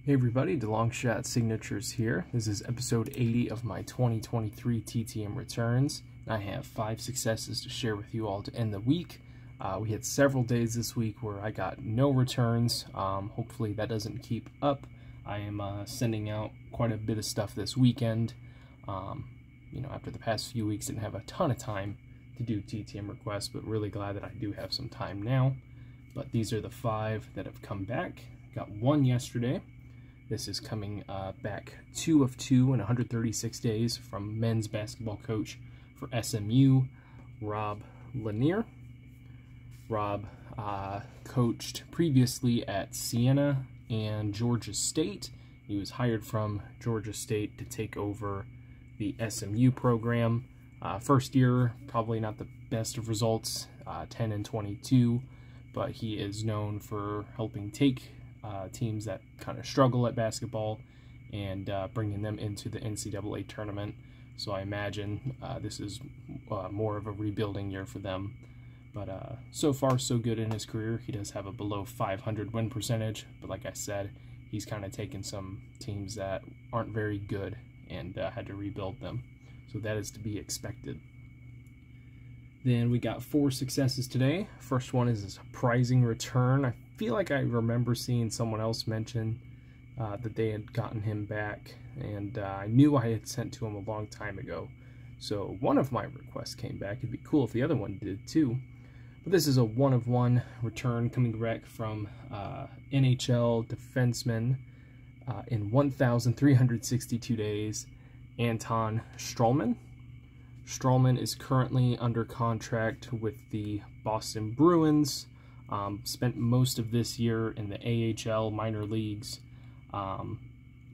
Hey everybody, DeLongshot Signatures here. This is episode 80 of my 2023 TTM returns. I have 5 successes to share with you all to end the week. We had several days this week where I got no returns. Hopefully that doesn't keep up. I am sending out quite a bit of stuff this weekend. After the past few weeks, didn't have a ton of time to do TTM requests, but really glad that I do have some time now. But these are the 5 that have come back. Got 1 yesterday. This is coming back 2 of 2 in 136 days from men's basketball coach for SMU, Rob Lanier. Rob coached previously at Siena and Georgia State. He was hired from Georgia State to take over the SMU program. First year, probably not the best of results, 10-22, but he is known for helping take teams that kind of struggle at basketball and bringing them into the NCAA tournament. So I imagine this is more of a rebuilding year for them. But so far, so good in his career. He does have a below 500 win percentage, but like I said, he's kind of taken some teams that aren't very good and had to rebuild them. So that is to be expected. Then we got 4 successes today. First one is a surprising return. I feel like I remember seeing someone else mention that they had gotten him back, and I knew I had sent to him a long time ago. So one of my requests came back. It'd be cool if the other one did too. But this is a 1-of-1 return coming back from NHL defenseman in 1,362 days, Anton Stralman. Stralman is currently under contract with the Boston Bruins. Spent most of this year in the AHL minor leagues.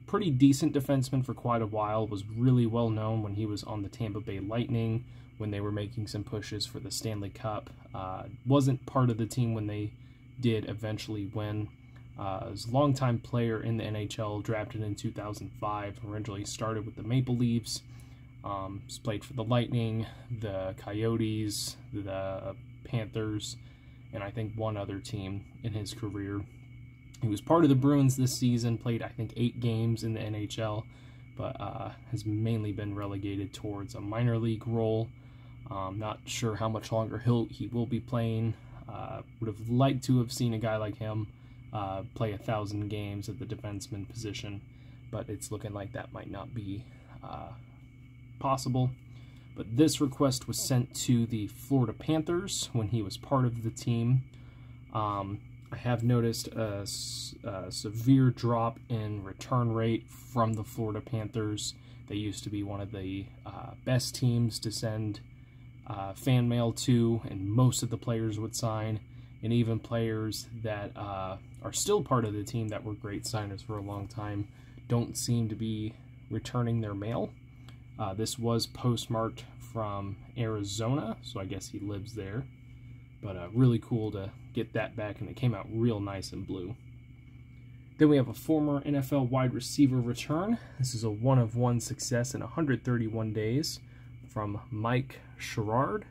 Pretty decent defenseman for quite a while. Was really well known when he was on the Tampa Bay Lightning when they were making some pushes for the Stanley Cup. Wasn't part of the team when they did eventually win. Was a longtime player in the NHL, drafted in 2005. Originally started with the Maple Leafs. He's played for the Lightning, the Coyotes, the Panthers, and I think one other team in his career. He was part of the Bruins this season, played I think 8 games in the NHL, but has mainly been relegated towards a minor league role. Not sure how much longer he will be playing. Would have liked to have seen a guy like him play 1,000 games at the defenseman position, but it's looking like that might not be possible. But this request was sent to the Florida Panthers when he was part of the team. I have noticed a severe drop in return rate from the Florida Panthers. They used to be one of the best teams to send fan mail to, and most of the players would sign, and even players that are still part of the team that were great signers for a long time don't seem to be returning their mail. This was postmarked from Arizona, so I guess he lives there. But really cool to get that back, and it came out real nice and blue. Then we have a former NFL wide receiver return. This is a 1-of-1 success in 131 days from Mike Sherrard.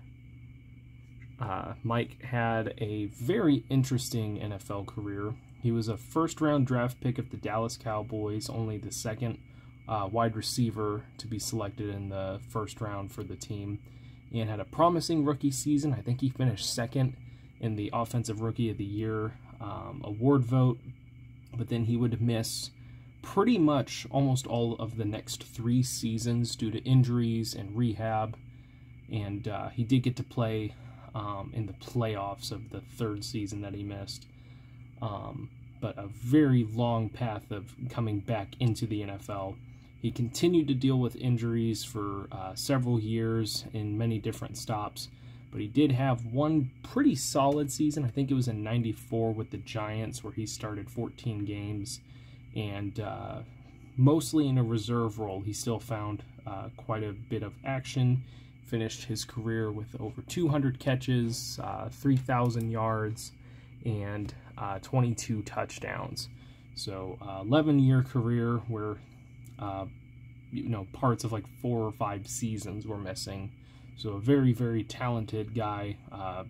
Mike had a very interesting NFL career. He was a first-round draft pick of the Dallas Cowboys, only the second wide receiver to be selected in the first round for the team, and had a promising rookie season. I think he finished second in the Offensive Rookie of the Year award vote, but then he would miss pretty much almost all of the next 3 seasons due to injuries and rehab, and he did get to play in the playoffs of the 3rd season that he missed, but a very long path of coming back into the NFL. He continued to deal with injuries for several years in many different stops, but he did have one pretty solid season. I think it was in '94 with the Giants, where he started 14 games, and mostly in a reserve role. He still found quite a bit of action, finished his career with over 200 catches, 3,000 yards, and 22 touchdowns. So 11-year career where parts of like 4 or 5 seasons were missing. So a very, very talented guy,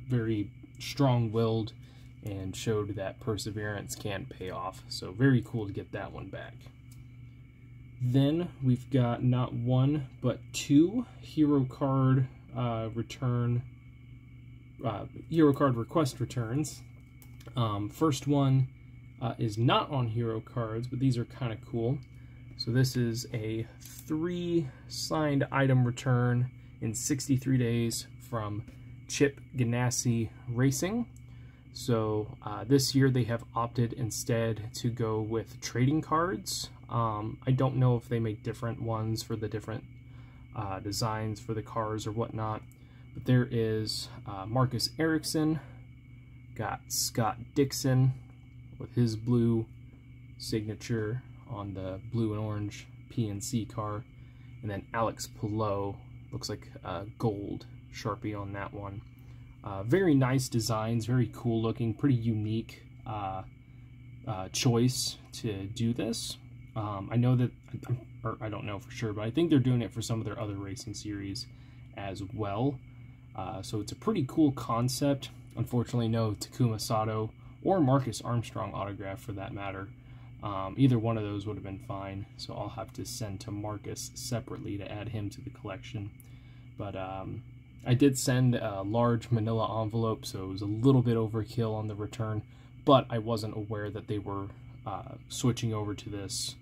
very strong-willed, and showed that perseverance can pay off. So very cool to get that one back. Then we've got not one, but two hero card hero card request returns. First one is not on hero cards, but these are kind of cool. So this is a 3 signed item return in 63 days from Chip Ganassi Racing. So this year they have opted instead to go with trading cards. I don't know if they make different ones for the different designs for the cars or whatnot, but there is Marcus Ericsson, got Scott Dixon with his blue signature on the blue and orange PNC car, and then Alex Palou, looks like gold Sharpie on that one. Very nice designs, very cool looking, pretty unique choice to do this. I know that, or I don't know for sure, but I think they're doing it for some of their other racing series as well. So it's a pretty cool concept. Unfortunately, no Takuma Sato or Marcus Armstrong autograph for that matter. Either one of those would have been fine, so I'll have to send to Marcus separately to add him to the collection. But I did send a large manila envelope, so it was a little bit overkill on the return, but I wasn't aware that they were switching over to this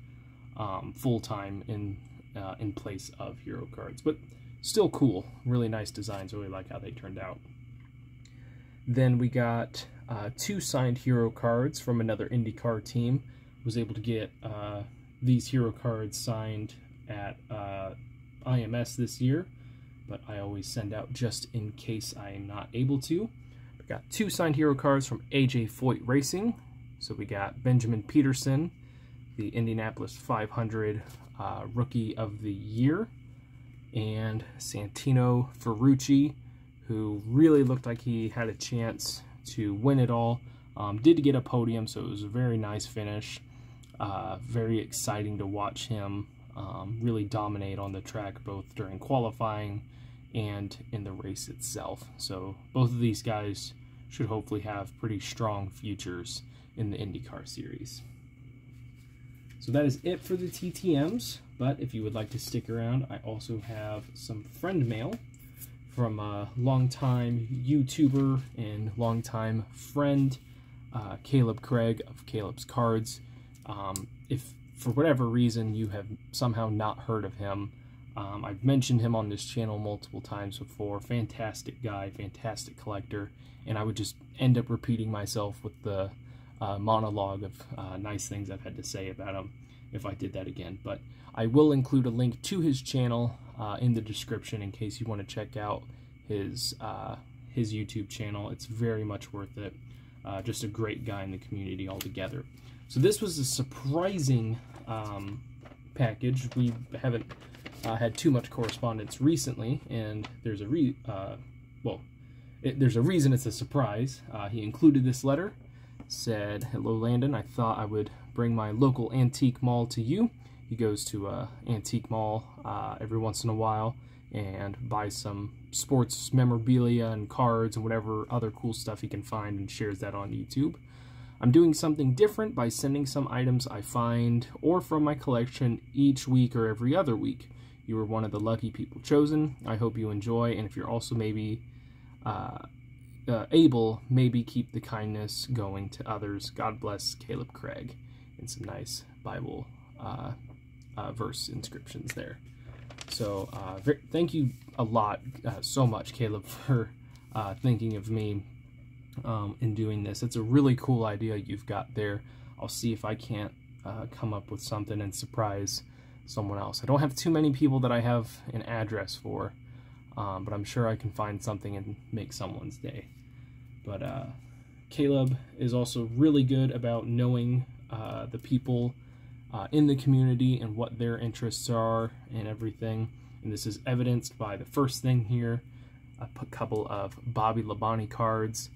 full-time in place of hero cards. But still cool, really nice designs, really like how they turned out. Then we got 2 signed hero cards from another IndyCar team. Was able to get these hero cards signed at IMS this year, but I always send out just in case I am not able to. We got 2 signed hero cards from AJ Foyt Racing. So we got Benjamin Peterson, the Indianapolis 500 Rookie of the Year, and Santino Ferrucci, who really looked like he had a chance to win it all. Did get a podium, so it was a very nice finish. Very exciting to watch him really dominate on the track, both during qualifying and in the race itself. So both of these guys should hopefully have pretty strong futures in the IndyCar series. So that is it for the TTMs, but if you would like to stick around, I also have some friend mail from a longtime YouTuber and longtime friend, Caleb Craig of Caleb's Cards. If for whatever reason you have somehow not heard of him, I've mentioned him on this channel multiple times before. Fantastic guy, fantastic collector, and I would just end up repeating myself with the monologue of nice things I've had to say about him if I did that again. But I will include a link to his channel in the description in case you want to check out his YouTube channel. It's very much worth it. Just a great guy in the community altogether. So this was a surprising package. We haven't had too much correspondence recently, and there's a reason it's a surprise. He included this letter. Said, "Hello Landon, I thought I would bring my local antique mall to you." He goes to a antique mall every once in a while and buys some sports memorabilia and cards and whatever other cool stuff he can find and shares that on YouTube. "I'm doing something different by sending some items I find or from my collection each week or every other week. You were one of the lucky people chosen. I hope you enjoy, and if you're also maybe able, maybe keep the kindness going to others. God bless, Caleb Craig," and some nice Bible verse inscriptions there. So thank you a lot, so much, Caleb, for thinking of me in doing this. It's a really cool idea you've got there. I'll see if I can't come up with something and surprise someone else. I don't have too many people that I have an address for, but I'm sure I can find something and make someone's day. But Caleb is also really good about knowing the people in the community and what their interests are and everything. And this is evidenced by the first thing here, a couple of Bobby Labonte cards.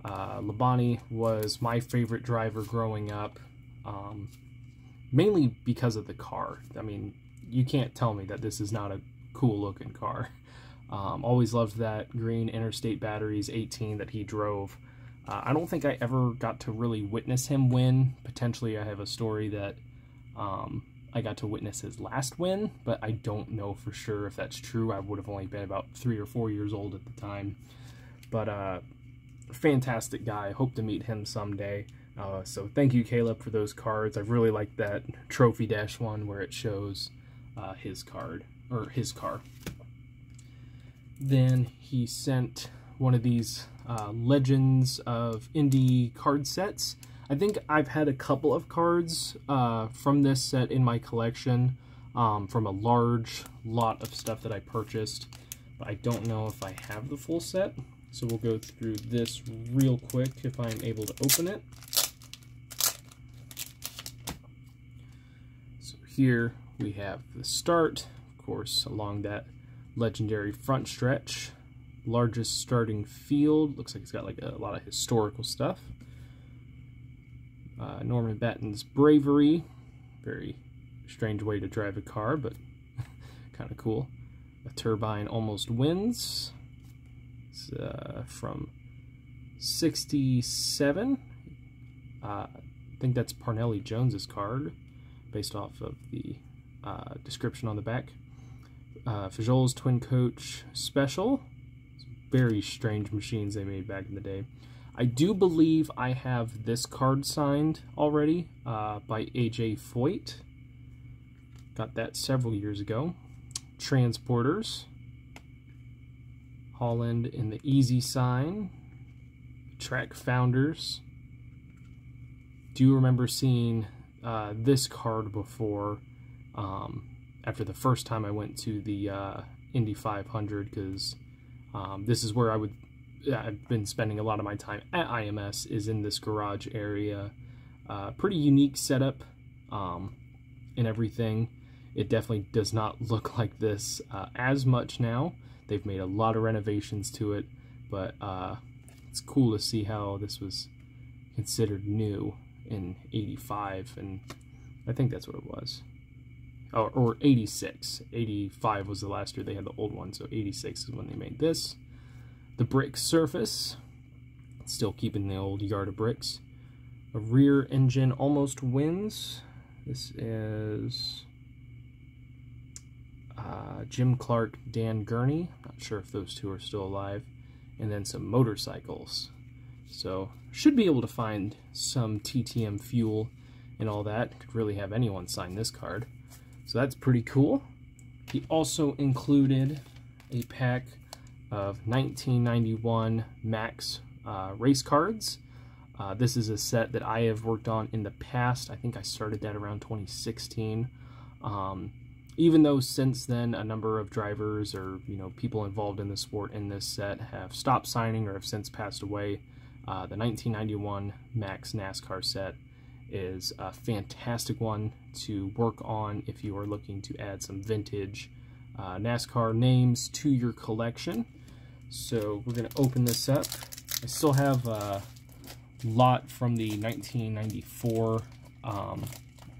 Labonte was my favorite driver growing up, mainly because of the car. I mean, you can't tell me that this is not a cool looking car. Always loved that green Interstate Batteries 18 that he drove. I don't think I ever got to really witness him win. Potentially I have a story that I got to witness his last win, but I don't know for sure if that's true. I would have only been about 3 or 4 years old at the time. But fantastic guy. Hope to meet him someday. So thank you, Caleb, for those cards. I really like that Trophy Dash one where it shows his card, or his car. Then he sent one of these Legends of Indy card sets. I think I've had a couple of cards from this set in my collection from a large lot of stuff that I purchased, but I don't know if I have the full set. So we'll go through this real quick if I'm able to open it. So here we have the start, of course, along that legendary front stretch. Largest starting field. Looks like it's got like a lot of historical stuff. Norman Batten's Bravery. Very strange way to drive a car, but kind of cool. A Turbine Almost Wins. It's from 67. I think that's Parnelli Jones's card, based off of the description on the back. Fajol's Twin Coach Special. Very strange machines they made back in the day. I do believe I have this card signed already by AJ Foyt. Got that several years ago. Transporters. Holland in the Easy Sign. Track Founders. Do remember seeing this card before after the first time I went to the Indy 500, because this is where I've been spending a lot of my time at IMS, is in this garage area. Pretty unique setup and everything. It definitely does not look like this as much now. They've made a lot of renovations to it, but it's cool to see how this was considered new in 85, and I think that's what it was. Or 86. 85 was the last year they had the old one, so 86 is when they made this. The brick surface, still keeping the old yard of bricks. A rear engine Almost Wins. This is Jim Clark, Dan Gurney. Not sure if those two are still alive. And then some motorcycles. So should be able to find some TTM fuel and all that. Could really have anyone sign this card. So that's pretty cool. He also included a pack of 1991 Max race cards. This is a set that I have worked on in the past. I think I started that around 2016. Even though since then a number of drivers or people involved in the sport in this set have stopped signing or have since passed away, the 1991 Max NASCAR set is a fantastic one to work on if you are looking to add some vintage NASCAR names to your collection. So we're going to open this up. I still have a lot from the 1994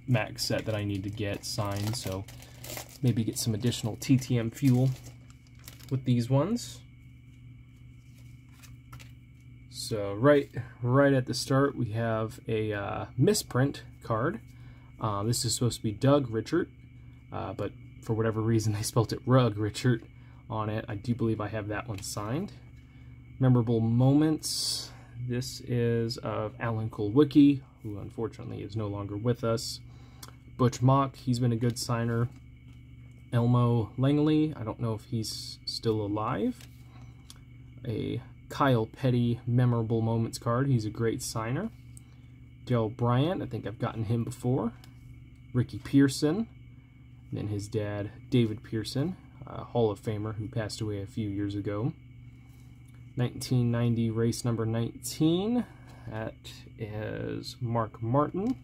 Max set that I need to get signed, so maybe get some additional TTM fuel with these ones. So right at the start we have a misprint card. This is supposed to be Doug Richert, but for whatever reason they spelt it Rug Richert on it. I do believe I have that one signed. Memorable moments. This is of Alan Kulwicki, who unfortunately is no longer with us. Butch Mock, he's been a good signer. Elmo Langley, I don't know if he's still alive. A Kyle Petty Memorable Moments card, he's a great signer. Dale Bryant, I think I've gotten him before. Ricky Pearson, and then his dad, David Pearson, Hall of Famer who passed away a few years ago. 1990 race number 19, that is Mark Martin.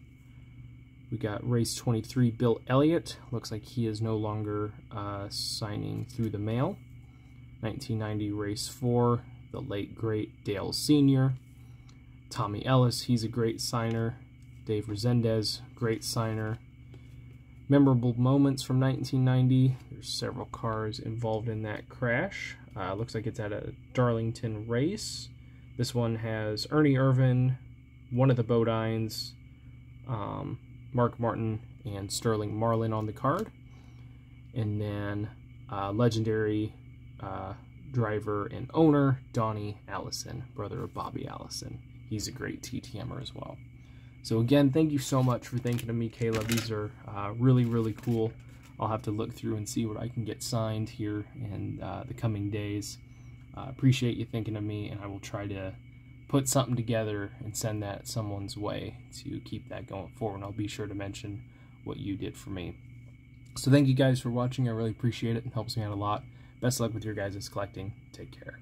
We got race 23, Bill Elliott. Looks like he is no longer signing through the mail. 1990 race 4, the late great Dale Sr. Tommy Ellis, he's a great signer. Dave Resendez, great signer. Memorable moments from 1990. There's several cars involved in that crash. Looks like it's at a Darlington race. This one has Ernie Irvin, one of the Bodines, Mark Martin, and Sterling Marlin on the card. And then legendary driver and owner, Donnie Allison, brother of Bobby Allison. He's a great TTMer as well. So again, thank you so much for thinking of me, Kayla. These are really, really cool. I'll have to look through and see what I can get signed here in the coming days. Appreciate you thinking of me, and I will try to put something together and send that someone's way to keep that going forward. And I'll be sure to mention what you did for me. So thank you guys for watching. I really appreciate it. It helps me out a lot. Best luck with your guys' collecting. Take care.